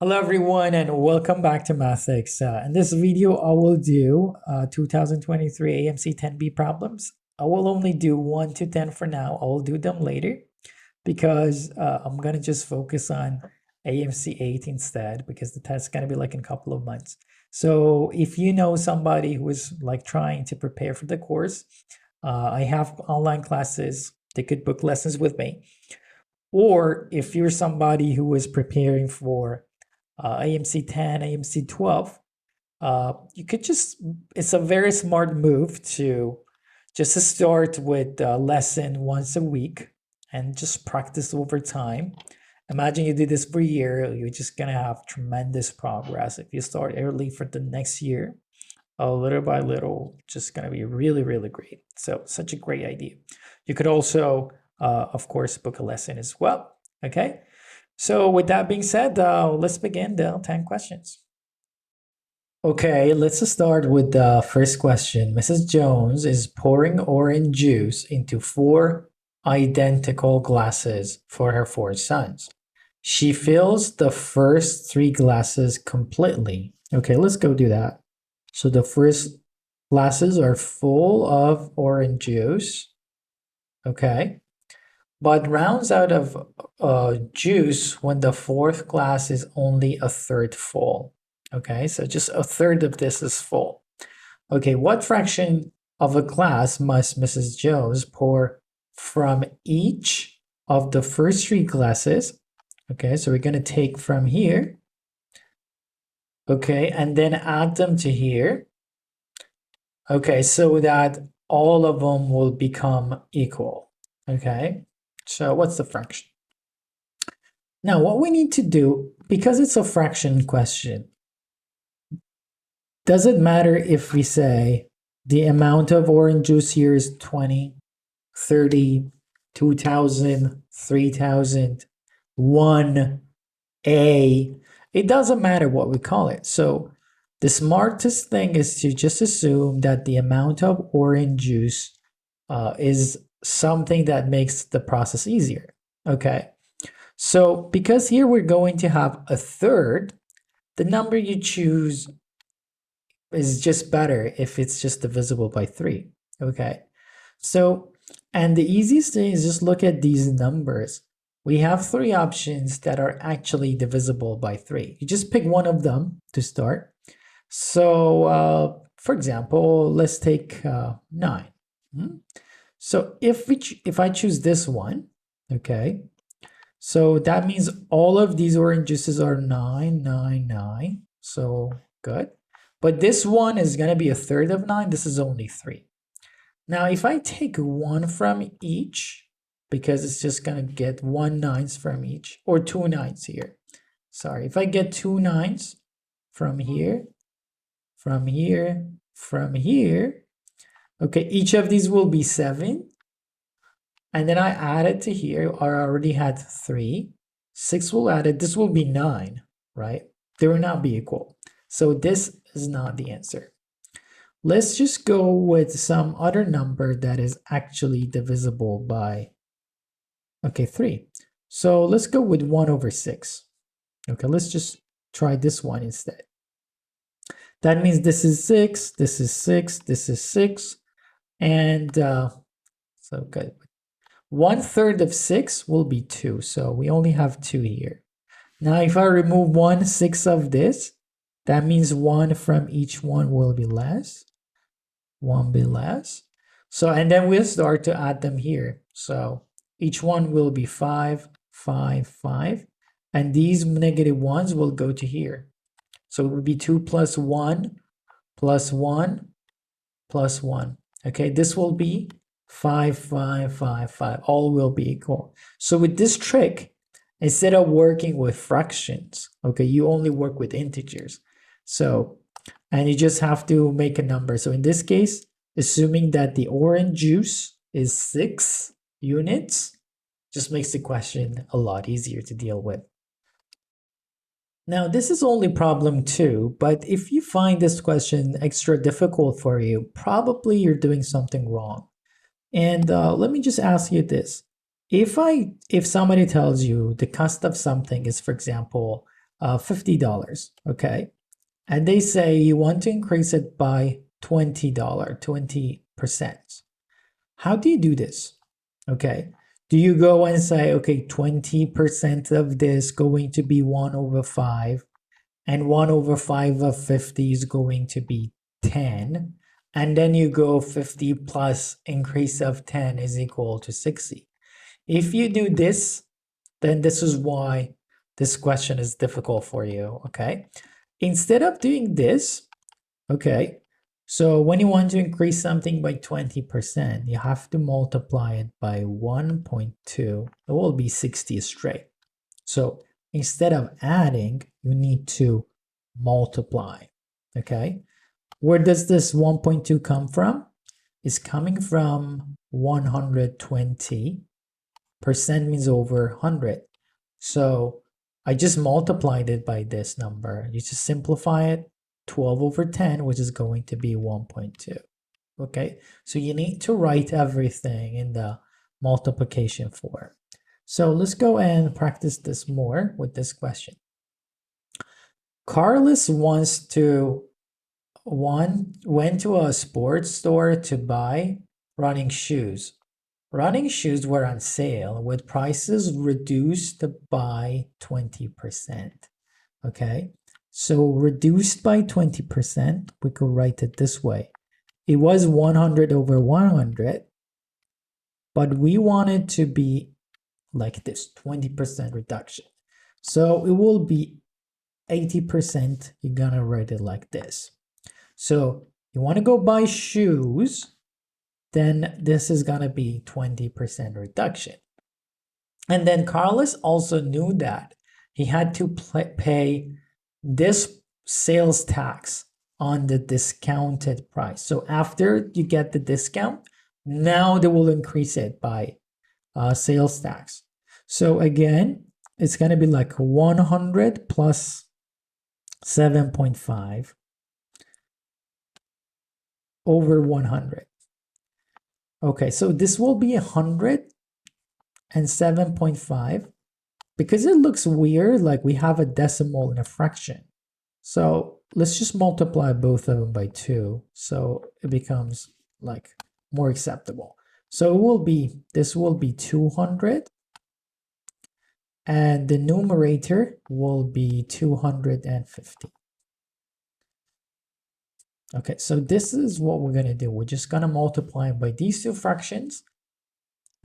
Hello everyone and welcome back to Mathics. In this video, I will do 2023 AMC 10B problems. I will only do 1 to 10 for now. I will do them later because I'm going to just focus on AMC 8 instead because the test's going to be like in a couple of months. So if you know somebody who is like trying to prepare for the course, I have online classes. They could book lessons with me. Or if you're somebody who is preparing for AMC 10, AMC 12, you could it's a very smart move to just to start with a lesson once a week and just practice over time. Imagine you do this for a year, you're just gonna have tremendous progress. If you start early for the next year, little by little, just gonna be really, really great. So such a great idea. You could also, of course, book a lesson as well, okay? So with that being said, let's begin the 10 questions. Okay, let's start with the first question. Mrs. Jones is pouring orange juice into 4 identical glasses for her 4 sons. She fills the first 3 glasses completely. Okay, let's go do that. So the first glasses are full of orange juice. Okay. But rounds out of juice when the 4th glass is only a third full. Okay, so just a third of this is full. Okay, what fraction of a glass must Mrs. Jones pour from each of the first 3 glasses? Okay, so we're going to take from here. Okay, and then add them to here. Okay, so that all of them will become equal. Okay. So what's the fraction? Now, what we need to do, because it's a fraction question, does it matter if we say the amount of orange juice here is 20, 30, 2,000, 3,000, 1, A? It doesn't matter what we call it. So the smartest thing is to just assume that the amount of orange juice is something that makes the process easier. Okay, so because here we're going to have a third, the number you choose is just better if it's just divisible by 3. Okay, so and the easiest thing is just look at these numbers. We have 3 options that are actually divisible by 3. You just pick one of them to start. So for example, let's take 9. So if I choose this one, okay, so that means all of these orange juices are 9, 9, 9. So good. But this one is going to be a third of 9. This is only 3. Now, if I take 1 from each, because it's just going to get 1 9s from each, or 2 9s here. Sorry, if I get 2 9s from here, from here, from here, okay, each of these will be 7. And then I added to here, I already had 3. 6 will add it. This will be 9, right? They will not be equal. So this is not the answer. Let's just go with some other number that is actually divisible by, okay, 3. So let's go with 1 over 6. Okay, let's just try this one instead. That means this is 6, this is 6, this is 6. And so good. 1/3 of 6 will be 2. So we only have 2 here. Now, if I remove 1/6 of this, that means 1 from each one will be less. 1 be less. So, and then we'll start to add them here. So each one will be 5, 5, 5. And these negative ones will go to here. So it will be 2 plus 1 plus 1 plus 1. Okay, this will be 5, 5, 5, 5. All will be equal. So with this trick, instead of working with fractions, okay, you only work with integers. So, and you just have to make a number. So in this case, assuming that the orange juice is 6 units, just makes the question a lot easier to deal with. Now, this is only problem 2, but if you find this question extra difficult for you, probably you're doing something wrong. And let me just ask you this. If somebody tells you the cost of something is, for example, $50, okay? And they say you want to increase it by $20, 20%. How do you do this? Okay. Do you go and say, okay, 20% of this going to be 1 over 5, and 1 over 5 of 50 is going to be 10, and then you go 50 plus increase of 10 is equal to 60. If you do this, then this is why this question is difficult for you, okay? Instead of doing this, okay, so when you want to increase something by 20%, you have to multiply it by 1.2. It will be 60 straight. So instead of adding, you need to multiply, okay? Where does this 1.2 come from? It's coming from 120. Percent means over 100. So I just multiplied it by this number. You just simplify it, 12 over 10, which is going to be 1.2. Okay, so you need to write everything in the multiplication form. So let's go and practice this more with this question. Carlos went to a sports store to buy running shoes. Running shoes were on sale with prices reduced by 20%. Okay, so reduced by 20%, we could write it this way. It was 100 over 100, but we want it to be like this, 20% reduction. So it will be 80%. You're gonna write it like this. So you want to go buy shoes, then this is gonna be 20% reduction. And then Carlos also knew that he had to pay this sales tax on the discounted price. So after you get the discount, now they will increase it by sales tax. So again, it's going to be like 100 plus 7.5 over 100. Okay, so this will be 100 and 7.5 because it looks weird, like we have a decimal and a fraction. So let's just multiply both of them by 2, so it becomes like more acceptable. So it will be, this will be 200, and the numerator will be 250. Okay, so this is what we're gonna do. We're just gonna multiply by these two fractions,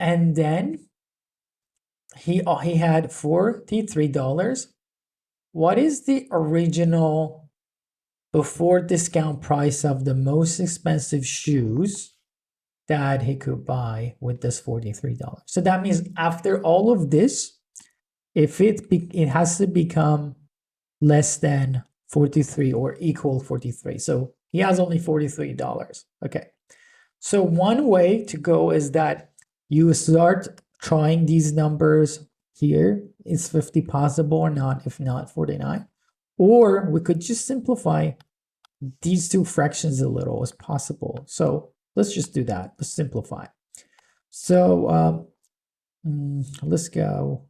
and then he had $43. What is the original before discount price of the most expensive shoes that he could buy with this $43? So that means after all of this, if it has to become less than 43 or equal 43. So he has only $43. Okay. So one way to go is that you start trying these numbers here. Is 50 possible or not? If not, 49. Or we could just simplify these two fractions a little as possible. So let's just do that. Let's simplify. So let's go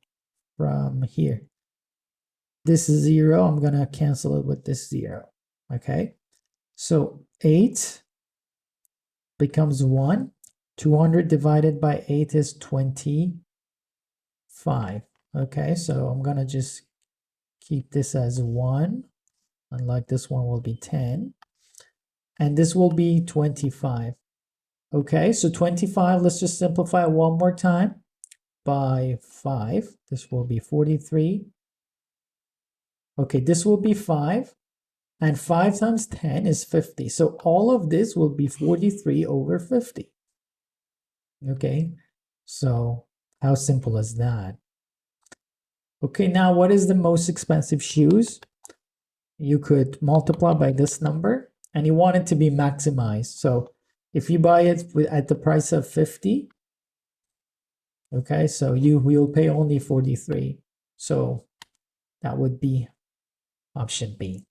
from here. This is 0. I'm going to cancel it with this 0. Okay. So 8 becomes 1. 200 divided by 8 is 25. Okay. So I'm going to just keep this as 1. Unlike this one will be 10. And this will be 25. Okay. So 25, let's just simplify it one more time by 5. This will be 43. Okay, this will be 5, and 5 times 10 is 50. So all of this will be 43 over 50. Okay, so how simple is that? Okay, now what is the most expensive shoes? You could multiply by this number, and you want it to be maximized. So if you buy it at the price of 50, okay, so you will pay only 43. So that would be option B.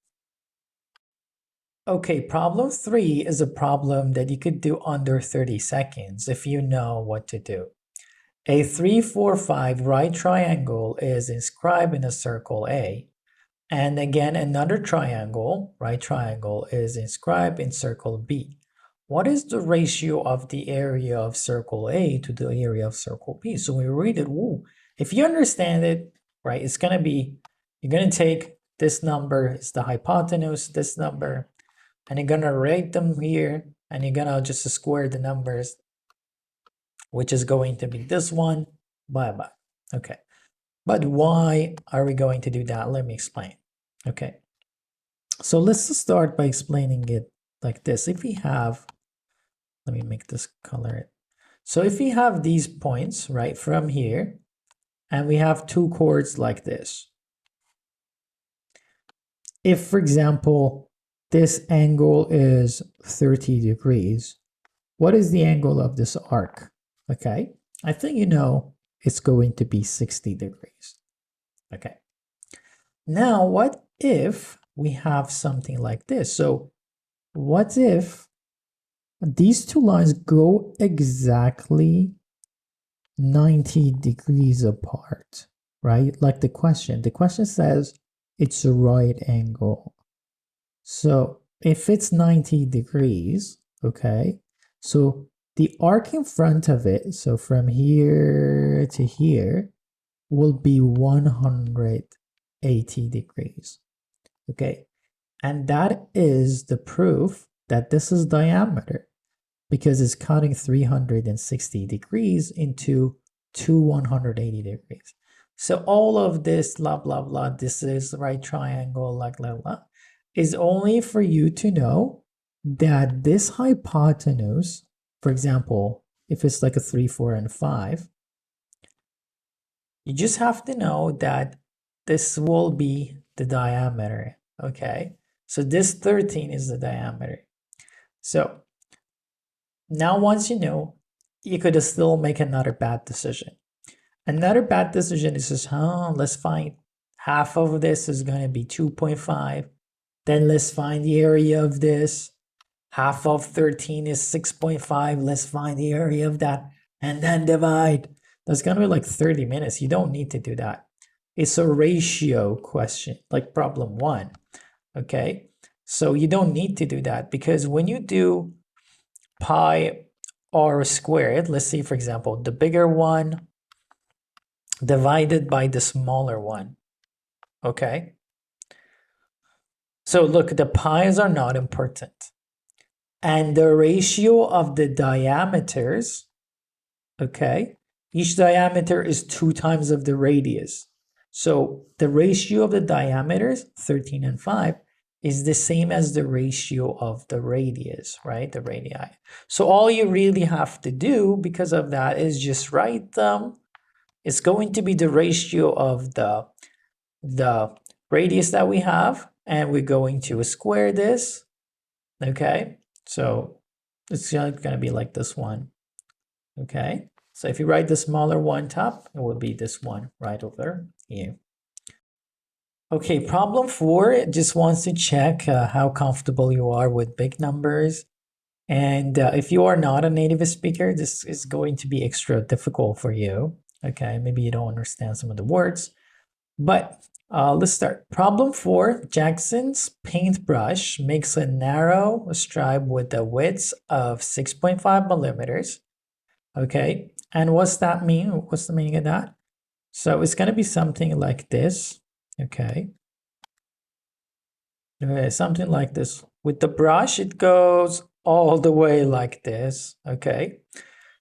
Okay, problem 3 is a problem that you could do under 30 seconds if you know what to do. A 3, 4, 5 right triangle is inscribed in a circle A. And again, another triangle, right triangle, is inscribed in circle B. What is the ratio of the area of circle A to the area of circle B? So we read it, woo. If you understand it, right, it's going to be, you're going to take this number, it's the hypotenuse, this number, and you're going to write them here, and you're going to just square the numbers, which is going to be this one, bye-bye. Okay. But why are we going to do that? Let me explain. Okay. So let's start by explaining it like this. If we have, let me make this color. So if we have these points, right, from here, and we have two chords like this. If, for example, this angle is 30 degrees, what is the angle of this arc? Okay. I think you know it's going to be 60 degrees. Okay. Now, what if we have something like this? So what if these two lines go exactly 90 degrees apart, right? Like the question says it's a right angle. So if it's 90 degrees, okay, so the arc in front of it, so from here to here, will be 180 degrees. Okay, and that is the proof that this is diameter, because it's cutting 360 degrees into two 180 degrees. So all of this, blah, blah, blah, this is right triangle, like, blah, blah, is only for you to know that this hypotenuse, for example, if it's like a 3, 4, and 5, you just have to know that this will be the diameter, okay? So this 13 is the diameter. So now once you know, you could still make another bad decision. Another bad decision is just, let's find half of this is going to be 2.5. Then let's find the area of this. Half of 13 is 6.5. Let's find the area of that. And then divide. That's going to be like 30 minutes. You don't need to do that. It's a ratio question, like problem 1. Okay? So you don't need to do that, because when you do pi r squared, let's see, for example, the bigger one divided by the smaller one. Okay? So look, the pi's are not important. And the ratio of the diameters, okay, each diameter is 2 times of the radius. So the ratio of the diameters, 13 and 5, is the same as the ratio of the radius, right? The radii. So all you really have to do because of that is just write them. It's going to be the ratio of the radius that we have, and we're going to square this, okay? So it's going to be like this one, okay? So if you write the smaller one top, it will be this one right over here. Okay, problem 4, it just wants to check how comfortable you are with big numbers. And if you are not a native speaker, this is going to be extra difficult for you. Okay, maybe you don't understand some of the words. But let's start. Problem 4, Jackson's paintbrush makes a narrow stripe with a width of 6.5 millimeters. Okay, and what's that mean? What's the meaning of that? So it's going to be something like this. Okay. Okay, something like this. With the brush, it goes all the way like this. Okay.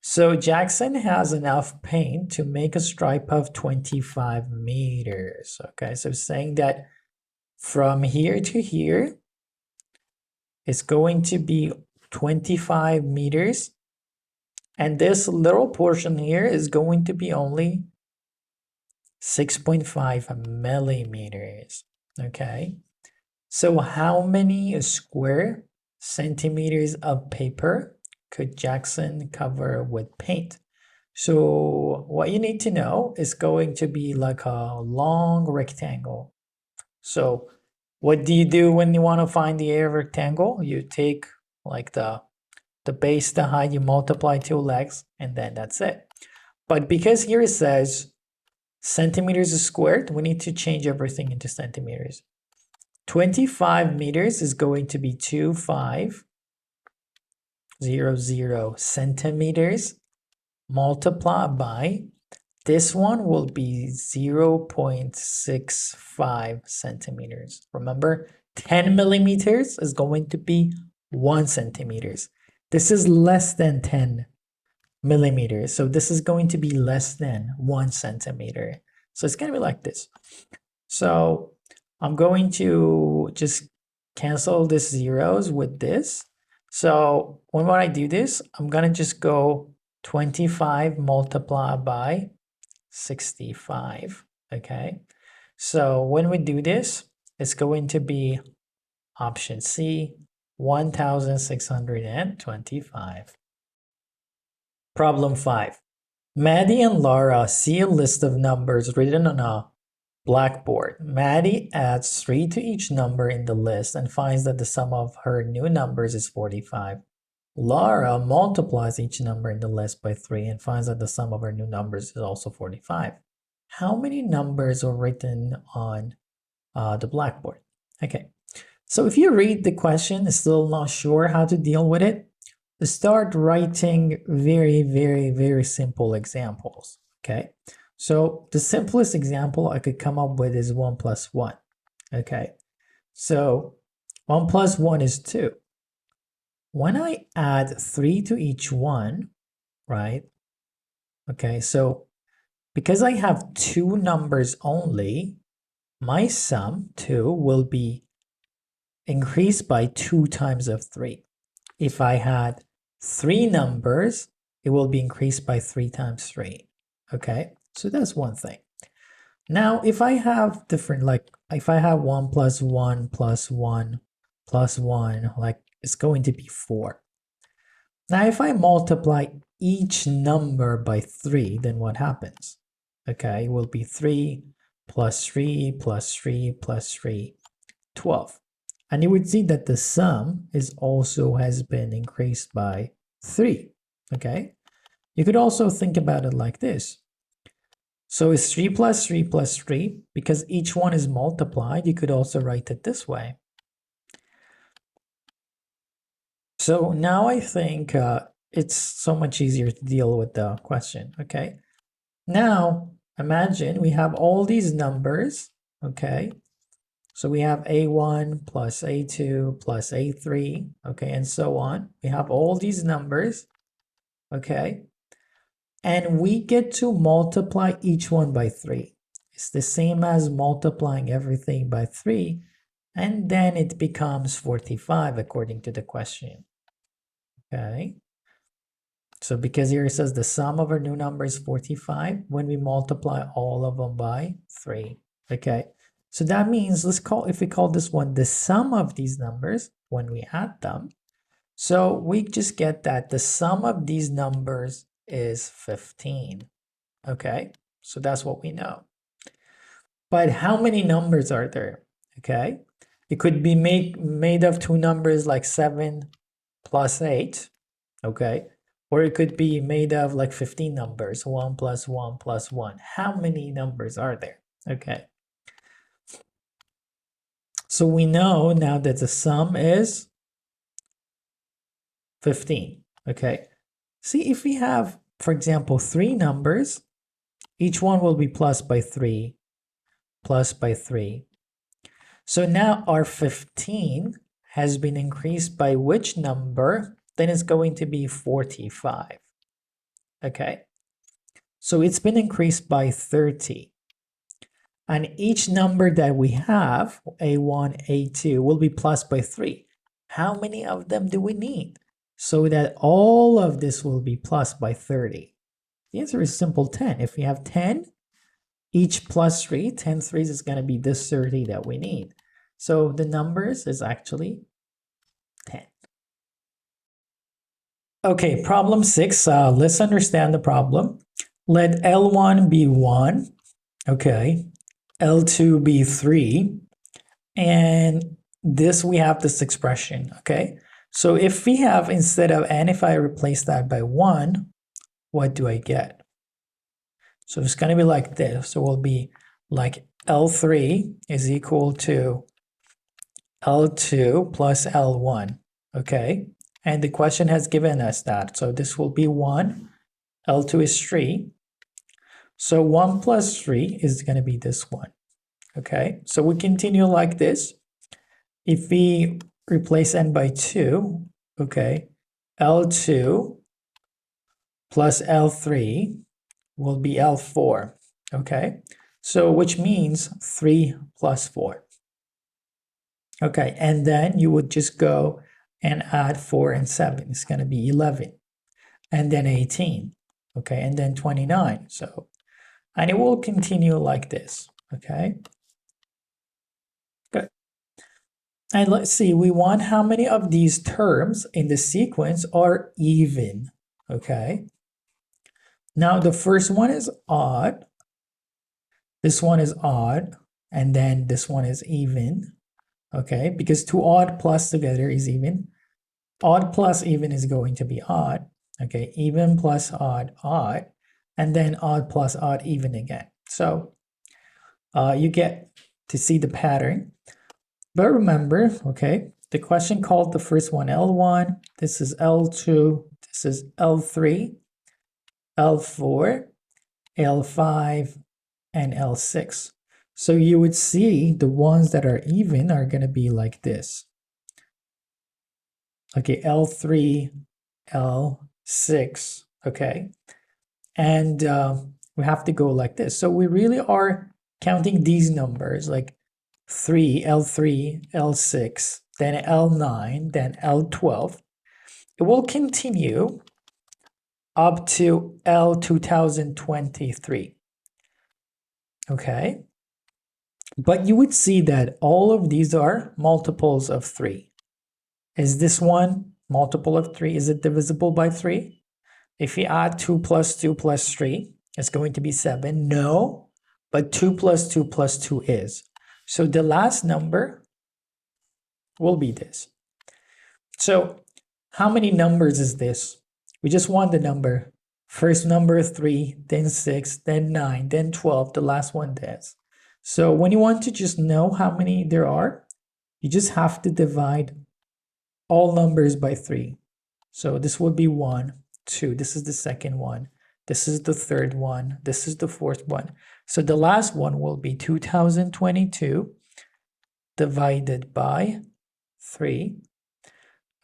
So Jackson has enough paint to make a stripe of 25 meters. Okay, so saying that from here to here, it's going to be 25 meters. And this little portion here is going to be only 6.5 millimeters. Okay, so how many square centimeters of paper could Jackson cover with paint? So what you need to know is going to be like a long rectangle. So what do you do when you want to find the area of rectangle? You take like the base, the height, you multiply 2 legs, and then that's it. But because here it says centimeters is squared, we need to change everything into centimeters. 25 meters is going to be 2500 centimeters multiplied by, this one will be 0.65 centimeters. Remember, 10 millimeters is going to be 1 centimeters. This is less than 10 millimeters. So this is going to be less than 1 centimeter. So it's going to be like this. So I'm going to just cancel this zeros with this. So when I do this, I'm going to just go 25 multiplied by 65. Okay. So when we do this, it's going to be option C, 1625. Problem 5. Maddie and Laura see a list of numbers written on a blackboard. Maddie adds 3 to each number in the list and finds that the sum of her new numbers is 45. Laura multiplies each number in the list by 3 and finds that the sum of her new numbers is also 45. How many numbers are written on the blackboard? Okay, so if you read the question and still not sure how to deal with it, start writing very simple examples. Okay, so the simplest example I could come up with is 1 plus 1. Okay, so 1 plus 1 is 2. When I add 3 to each one, right? Okay, so because I have 2 numbers only, my sum, 2, will be increased by 2 times of 3. If I had 3 numbers, it will be increased by 3 times 3. Okay, so that's one thing. Now, if I have different, like if I have 1 plus 1 plus 1 plus 1, like it's going to be 4. Now, if I multiply each number by 3, then what happens? Okay, it will be 3 plus 3 plus 3 plus 3, 12. And you would see that the sum is also has been increased by 3. Okay, you could also think about it like this. So it's 3 plus 3 plus 3, because each one is multiplied, you could also write it this way. So now I think it's so much easier to deal with the question. Okay, now imagine we have all these numbers. Okay, so we have A1 plus A2 plus A3, okay, and so on. We have all these numbers, okay, and we get to multiply each one by 3. It's the same as multiplying everything by 3, and then it becomes 45 according to the question. Okay, so because here it says the sum of our new number is 45, when we multiply all of them by 3. Okay, so that means if we call this one the sum of these numbers when we add them, so we just get that the sum of these numbers is 15. Okay, so that's what we know. But how many numbers are there? Okay, it could be made of 2 numbers like 7 plus 8. Okay, or it could be made of like 15 numbers, 1 plus 1 plus 1. How many numbers are there? Okay, so we know now that the sum is 15. Okay, see, if we have, for example, 3 numbers, each one will be plus by 3, plus by 3. So now our 15 has been increased by which number? Then it's going to be 45. Okay, so it's been increased by 30. And each number that we have, A1, A2, will be plus by 3. How many of them do we need? So that all of this will be plus by 30. The answer is simple, 10. If we have 10, each plus 3, 10 threes is going to be this 30 that we need. So the numbers is actually 10. Okay, problem 6. Let's understand the problem. Let L1 be 1. Okay. L2 be 3. And this, we have this expression. Okay. So if we have, instead of n, if I replace that by 1, what do I get? So it's going to be like this. So it will be like L3 is equal to L2 plus L1, okay? And the question has given us that. So this will be 1, L2 is 3. So 1 plus 3 is going to be this one, okay? So we continue like this. If we replace n by 2, okay, L2 plus L3 will be L4, okay? So which means 3 plus 4. Okay, and then you would just go and add 4 and 7. It's going to be 11. And then 18. Okay, and then 29. So, and it will continue like this. Okay. Good. And let's see, we want how many of these terms in the sequence are even. Okay. Now the first one is odd. This one is odd. And then this one is even. Okay, because 2 odd plus together is even. Odd plus even is going to be odd. Okay, even plus odd, odd. And then odd plus odd, even again. So you get to see the pattern. But remember, okay, the question called the first one L1. This is L2. This is L3, L4, L5, and L6. So you would see the ones that are even are going to be like this. Okay, L3, L6, okay? And we have to go like this. So we really are counting these numbers like 3, L3, L6, then L9, then L12. It will continue up to L2023, okay? But you would see that all of these are multiples of 3. Is this one multiple of 3? Is it divisible by 3? If you add 2 plus 2 plus 3, it's going to be 7. No, but 2 plus 2 plus 2 is. So the last number will be this. So how many numbers is this? We just want the number. First number 3, then 6, then 9, then 12, the last one does. So when you want to just know how many there are, you just have to divide all numbers by 3. So this would be 1, 2. This is the second one. This is the third one. This is the fourth one. So the last one will be 2022 divided by 3.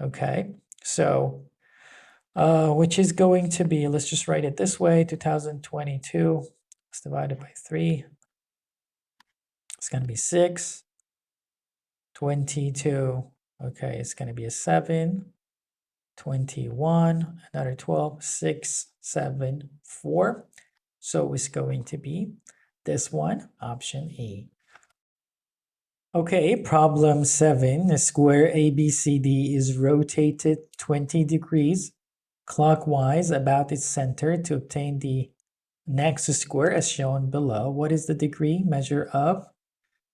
Okay, so which is going to be, let's just write it this way, 2022 is divided by 3. It's going to be 6. 22, okay, it's going to be a 7. 21, another 12, 6, 7, 4. So it's going to be this one, option E. Okay, problem 7. A square ABCD is rotated 20 degrees clockwise about its center to obtain the next square as shown below. What is the degree measure of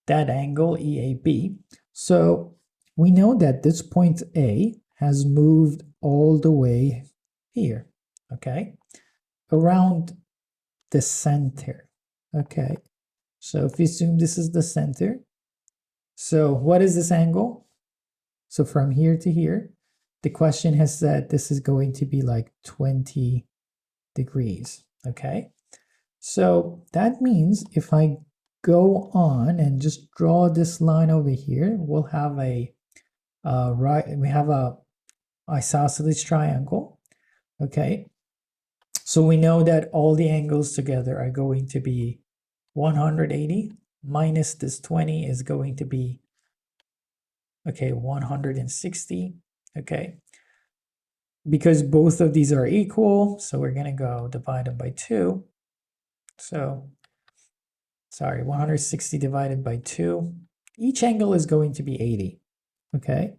that angle EAB? So we know that this point A has moved all the way here, okay, around the center. Okay, so if you assume this is the center, so what is this angle? So from here to here, the question has said this is going to be like 20 degrees, okay? So that means if I go on and just draw this line over here, we'll have a isosceles triangle, okay? So we know that all the angles together are going to be 180 minus this 20 is going to be, okay, 160, okay? Because both of these are equal, so we're going to go divide them by 2. So, sorry, 160 divided by 2. Each angle is going to be 80, okay?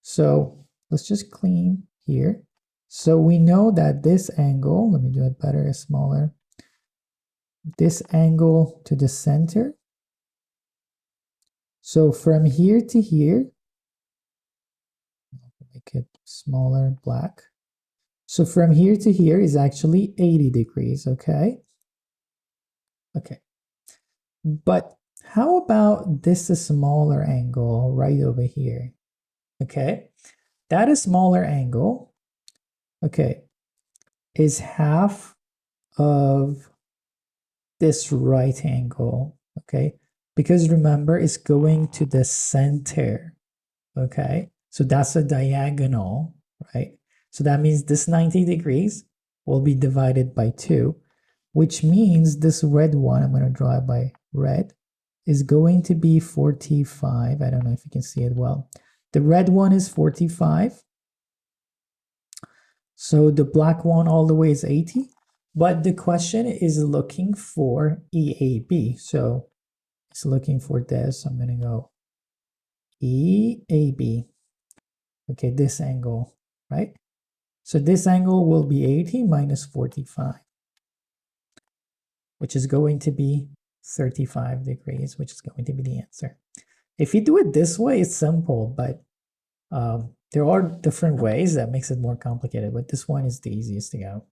So let's just clean here. So we know that this angle, let me do it better, smaller. This angle to the center. So from here to here, make it smaller, black. So from here to here is actually 80 degrees, okay? Okay. But how about this a smaller angle right over here? Okay, that is smaller angle, okay, is half of this right angle, okay? Because remember, it's going to the center, okay? So that's a diagonal, right? So that means this 90 degrees will be divided by 2, which means this red one, I'm going to draw it by red, is going to be 45. I don't know if you can see it well. The red one is 45. So the black one all the way is 80. But the question is looking for EAB. So it's looking for this. I'm going to go EAB. Okay, this angle, right? So this angle will be 80 minus 45, which is going to be 35 degrees, which is going to be the answer. If you do it this way, it's simple, but there are different ways that makes it more complicated, but this one is the easiest to go.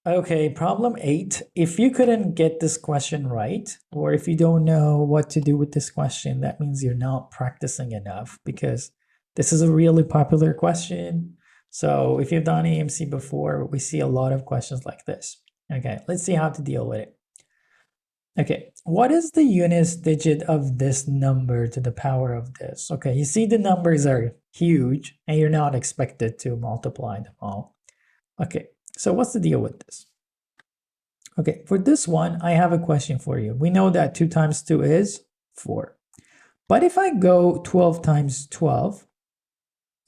Okay, problem 8. If you couldn't get this question right, or if you don't know what to do with this question, that means you're not practicing enough, because this is a really popular question. So if you've done AMC before, we see a lot of questions like this. Okay, let's see how to deal with it. Okay, what is the units digit of this number to the power of this? Okay, you see the numbers are huge and you're not expected to multiply them all. Okay, so what's the deal with this? Okay, for this one, I have a question for you. We know that 2 times 2 is 4. But if I go 12 times 12,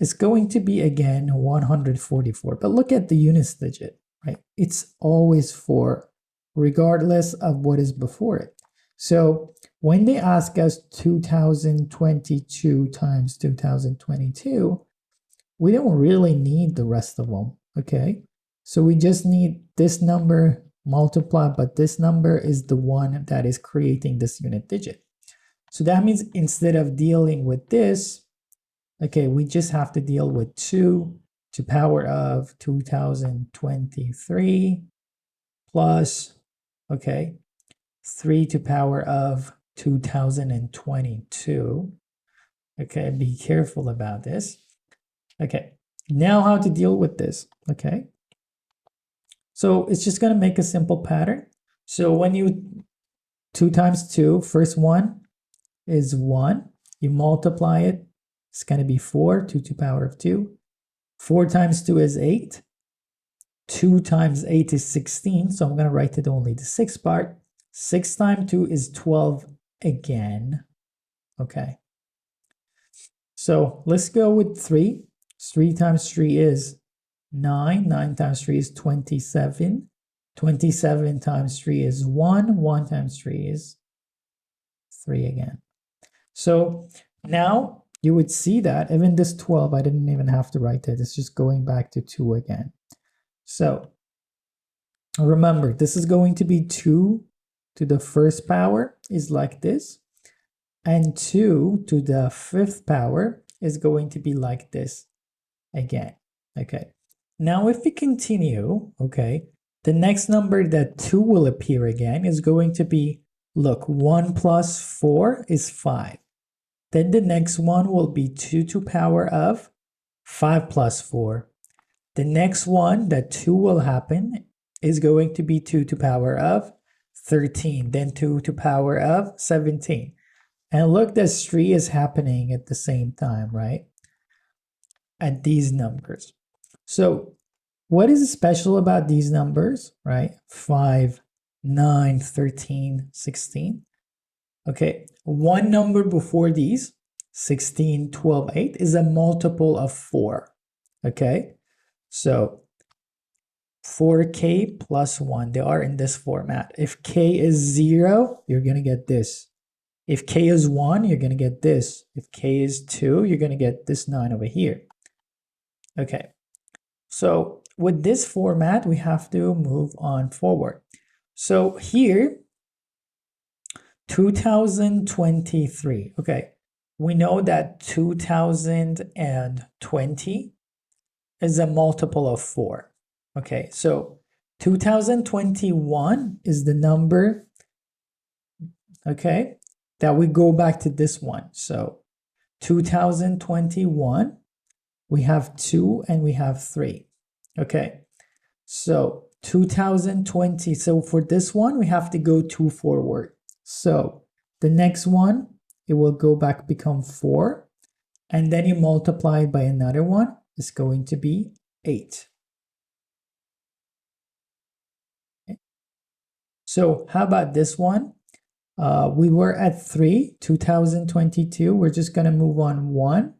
it's going to be again 144. But look at the units digit, right? It's always 4, regardless of what is before it. So when they ask us 2022 times 2022, we don't really need the rest of them, okay? So we just need this number multiplied, but this number is the one that is creating this unit digit. So that means instead of dealing with this, okay, we just have to deal with 2 to power of 2023 plus, okay, 3 to power of 2022. Okay, be careful about this. Okay, now how to deal with this, okay? So it's just gonna make a simple pattern. So when you 2 times 2, first one is 1. You multiply it, it's gonna be 4, 2 to power of 2. 4 times 2 is 8. 2 times 8 is 16, so I'm gonna write it only the 6th part. 6 times 2 is 12 again, okay? So let's go with 3. 3 times 3 is 9. 9 times 3 is 27. 27 times 3 is 1. 1 times 3 is 3 again. So now you would see that even this 12, I didn't even have to write it. It's just going back to 2 again. So remember, this is going to be 2 to the 1st power is like this. And 2 to the 5th power is going to be like this again. Okay. Now if we continue, okay, the next number that 2 will appear again is going to be, look, 1 plus 4 is 5. Then the next one will be 2 to power of 5 plus 4. The next one that 2 will happen is going to be 2 to power of 13. Then 2 to power of 17. And look, this 3 is happening at the same time, right? At these numbers. So what is special about these numbers, right? 5, 9, 13, 16. Okay, one number before these, 16, 12, 8, is a multiple of 4. Okay, so 4k plus 1, they are in this format. If k is 0, you're going to get this. If k is 1, you're going to get this. If k is 2, you're going to get this 9 over here. Okay, so with this format, we have to move on forward. So here, 2023, okay, we know that 2020 is a multiple of 4. Okay, so 2021 is the number okay, that we go back to this one. So 2021, we have 2 and we have 3. Okay, so 2020. So for this one, we have to go 2 forward. So the next one, it will go back, become 4. And then you multiply by another one, it's going to be 8. Okay. So how about this one? We were at 3, 2022. We're just going to move on 1.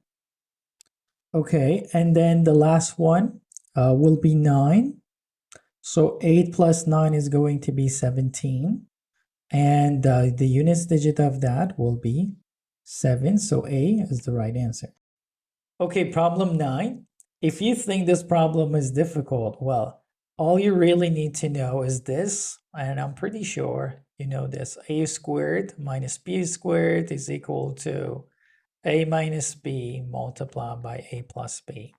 Okay, and then the last one will be 9. So 8 plus 9 is going to be 17. And the units digit of that will be 7. So A is the right answer. Okay, problem 9. If you think this problem is difficult, well, all you really need to know is this, and I'm pretty sure you know this. A squared minus B squared is equal to A minus B multiplied by A plus B.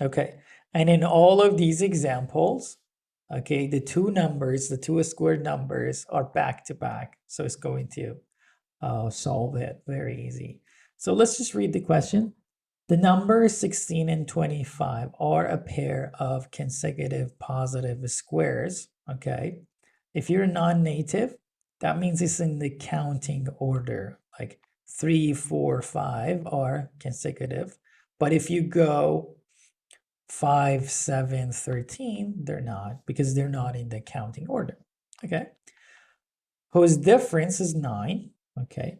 Okay, and in all of these examples, okay, the two numbers, the two squared numbers are back to back. So it's going to solve it very easy. So let's just read the question. The numbers 16 and 25 are a pair of consecutive positive squares, okay? If you're non-native, that means it's in the counting order, like 3, 4, 5 are consecutive. But if you go 5, 7, 13, they're not, because they're not in the counting order, okay? Whose difference is 9, okay?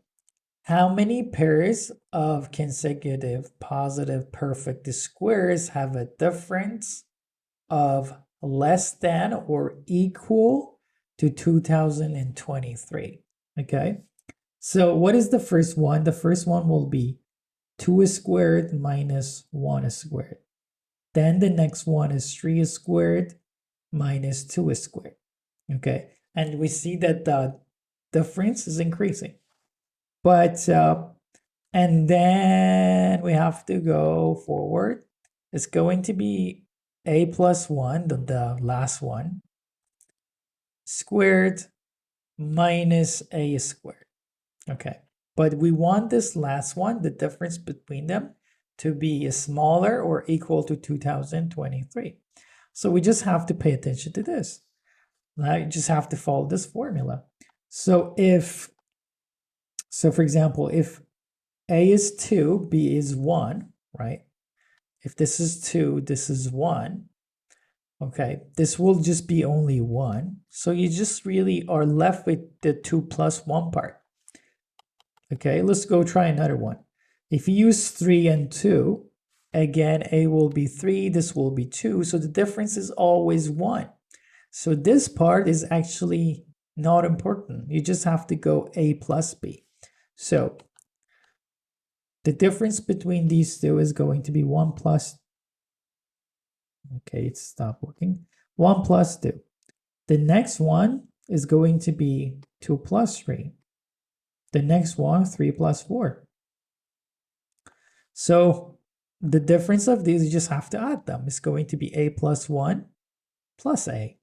How many pairs of consecutive positive perfect squares have a difference of less than or equal to 2023? Okay, so what is the first one? The first one will be 2 squared minus 1 squared. Then the next one is 3 squared minus 2 squared. Okay, and we see that the difference is increasing. But, and then we have to go forward. It's going to be A plus 1, the last one, squared minus A squared. Okay, but we want this last one, the difference between them, to be smaller or equal to 2023. So we just have to pay attention to this. Now you just have to follow this formula. So for example, if A is 2, B is 1, right? If this is 2, this is 1. Okay, this will just be only 1. So you just really are left with the 2 plus 1 part. Okay, let's go try another one. If you use 3 and 2, again, A will be 3, this will be 2. So the difference is always 1. So this part is actually not important. You just have to go A plus B. So the difference between these two is going to be 1 plus, okay, it stopped working, 1 plus 2. The next one is going to be 2 plus 3. The next one, 3 plus 4. So the difference of these, you just have to add them. It's going to be A plus 1 plus A.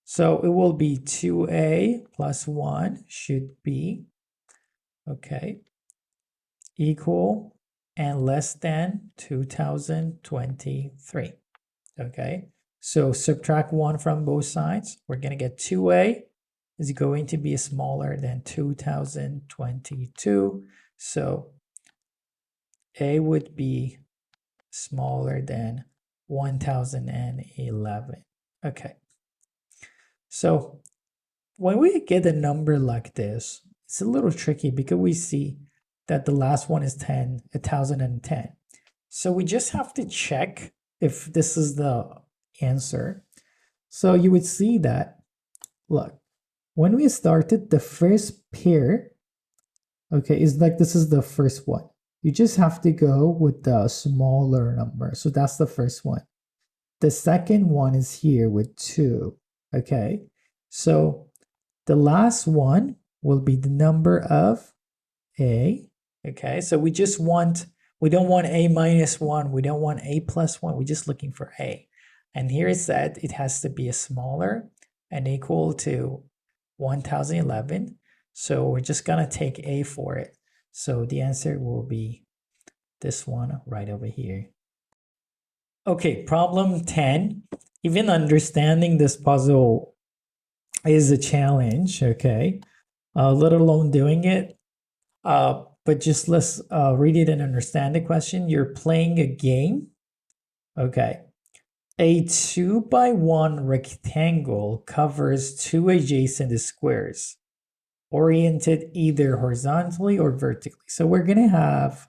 So it will be 2A plus 1 should be, okay, equal and less than 2023. Okay, so subtract 1 from both sides. We're going to get 2A is going to be smaller than 2022. So A would be smaller than 1011. Okay, so when we get a number like this, it's a little tricky because we see that the last one is 1010. So we just have to check if this is the answer. So you would see that, look, when we started, the first pair, okay, is like this is the first one. You just have to go with the smaller number. So that's the first one. The second one is here with 2, okay? So the last one will be the number of A, okay? So we just want, we don't want A minus 1. We don't want A plus 1. We're just looking for A. And here it said it has to be a smaller and equal to 1011. So we're just gonna take A for it. So the answer will be this one right over here. Okay, problem 10. Even understanding this puzzle is a challenge, okay? Let alone doing it. But just let's read it and understand the question. You're playing a game. Okay. A 2x1 rectangle covers two adjacent squares, oriented either horizontally or vertically. So we're going to have,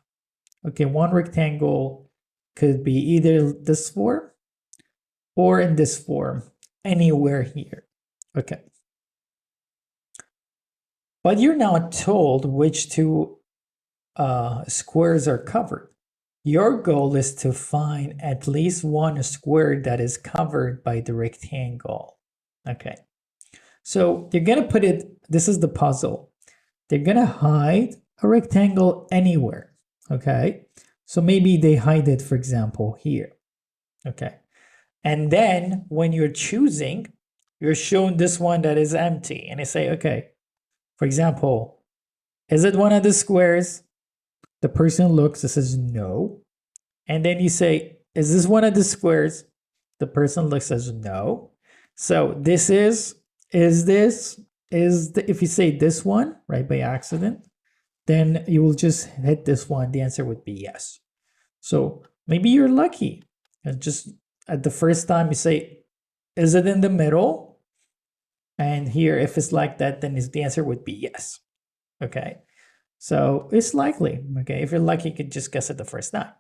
okay, one rectangle could be either this form or in this form, anywhere here. Okay. But you're not told which two squares are covered. Your goal is to find at least one square that is covered by the rectangle. Okay. So you're going to put it, this is the puzzle. They're going to hide a rectangle anywhere. Okay. So maybe they hide it, for example, here. Okay. And then when you're choosing, you're shown this one that is empty. And I say, okay, for example, is it one of the squares? The person looks and says no. And then you say, is this one of the squares? The person looks and says no. So this is if you say this one, right, by accident, then you will just hit this one. The answer would be yes. So maybe you're lucky. And just at the first time you say, is it in the middle? And here, if it's like that, then the answer would be yes. Okay. So it's likely, okay? If you're lucky, you could just guess it the first time.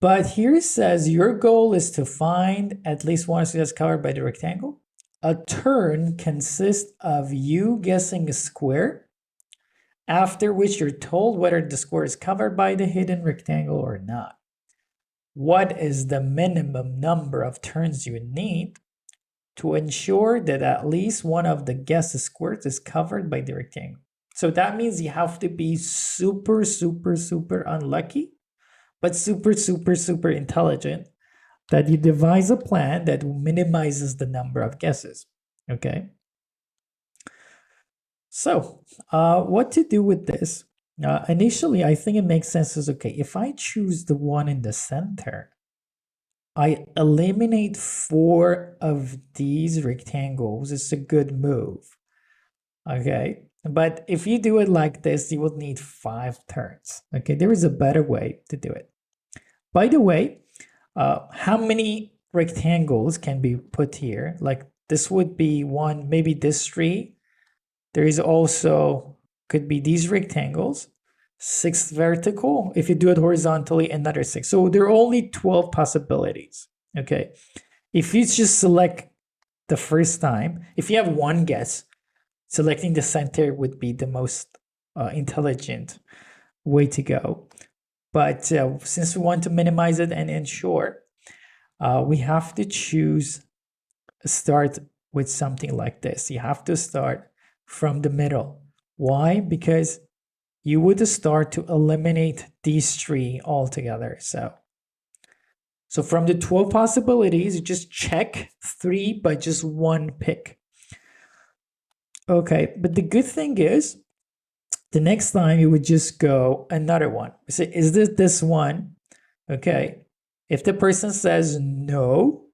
But here it says your goal is to find at least one square that's covered by the rectangle. A turn consists of you guessing a square, after which you're told whether the square is covered by the hidden rectangle or not. What is the minimum number of turns you need to ensure that at least one of the guessed squares is covered by the rectangle? So that means you have to be super, super, super unlucky, but super, super, super intelligent, that you devise a plan that minimizes the number of guesses, okay? So what to do with this? Initially, I think it makes sense as, okay, if I choose the one in the center, I eliminate 4 of these rectangles. It's a good move, okay? But if you do it like this, you would need 5 turns. Okay, there is a better way to do it. By the way, how many rectangles can be put here? Like this would be one, maybe this tree. There is also, could be these rectangles, 6 vertical. If you do it horizontally, another 6. So there are only 12 possibilities. Okay, if you just select the first time, if you have one guess, selecting the center would be the most intelligent way to go. But since we want to minimize it and ensure, we have to start with something like this. You have to start from the middle. Why? Because you would start to eliminate these 3 altogether. So from the 12 possibilities, you just check 3 by just one pick. Okay, but the good thing is, the next time you would just go another one. Say, is this one? Okay, if the person says no,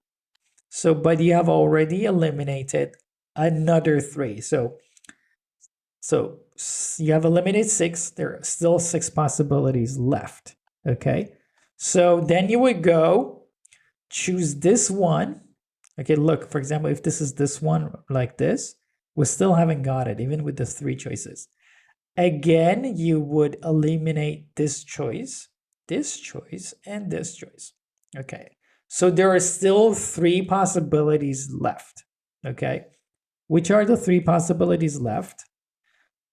but you have already eliminated another 3. So you have eliminated 6. There are still 6 possibilities left. Okay, so then you would go choose this one. Okay, look, for example, if this is this one like this, we still haven't got it, even with the 3 choices. Again, you would eliminate this choice, and this choice. Okay, so there are still 3 possibilities left. Okay, which are the 3 possibilities left?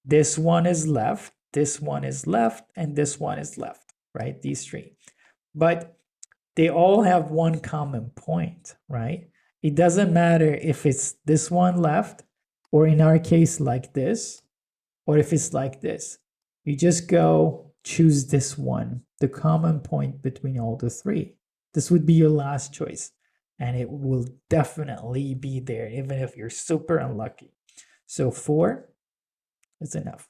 This one is left, this one is left, and this one is left, right? These 3. But they all have one common point, right? It doesn't matter if it's this one left, or in our case like this, or if it's like this. You just go choose this one, the common point between all the 3. This would be your last choice, and it will definitely be there, even if you're super unlucky. So 4 is enough.